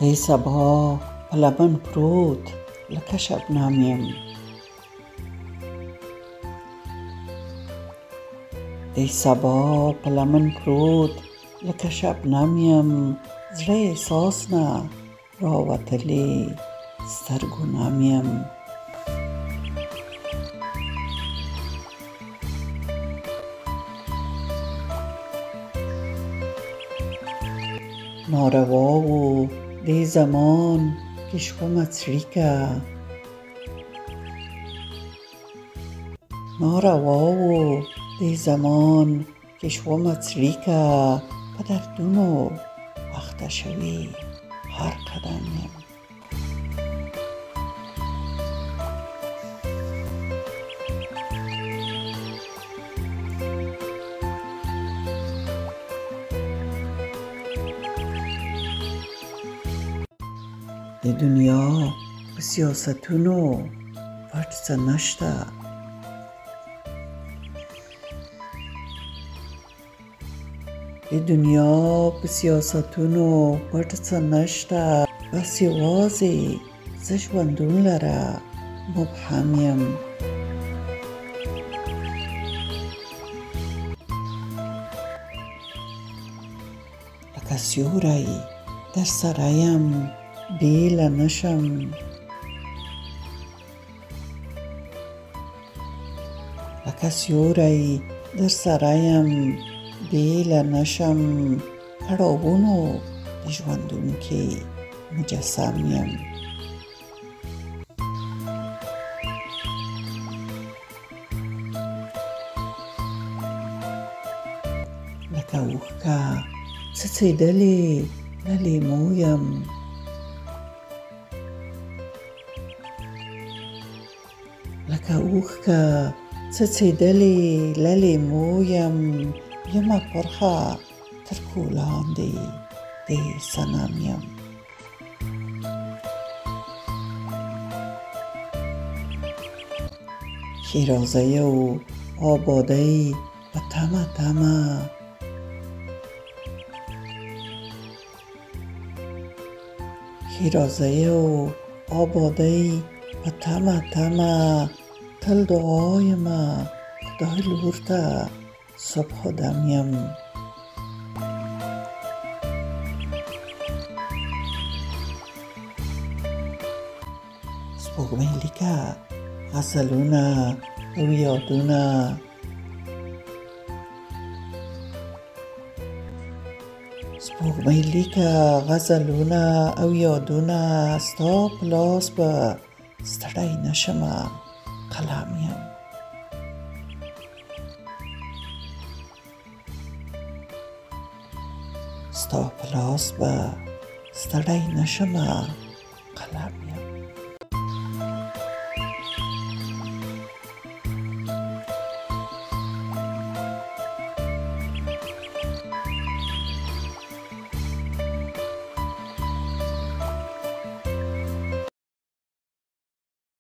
ای صبا په لمن پروت لکه شبنم یم. ای صبا په لمن پروت لکه شبنم یم. زړه احساس نه راوتلی سترګو نم یم. ناروا و دی زمان که شومه څړیکه، ناروا و دی زمان که شومه څړیکه، په دردونو اخته شوي هر قدم یم. د دنیا په سیاستونو پټ څه نشته، د دنیا په سیاستونو پټ څه نشته، بس یوازې زه ژوندون لره مبهم یم. لکه سیوری در سره یم بیله نشم، لکه سیوری در سره یم بیله نشم. کړاوونو د ژوندون کې مجسم یم. لکه اوښکه څڅېدلې له لیمو یم، لکه اوښکه څڅېدلې له لیمو یم. یمه پرخه تر کولاندې د صنم یم. ښېرازۍ و آبادۍ په تمه تمه، ښېرازۍ و آبادۍ په تمه تمه، تل دعایمه خدای لور ته صبح و دم یم. سپوږمۍ لیکه غزلونه او یادونه، سپوږمۍ لیکه غزلونه او یادونه، ستا په لاس به ستړی نشمه قلم یم. ستا په لاس به ستړی نشمه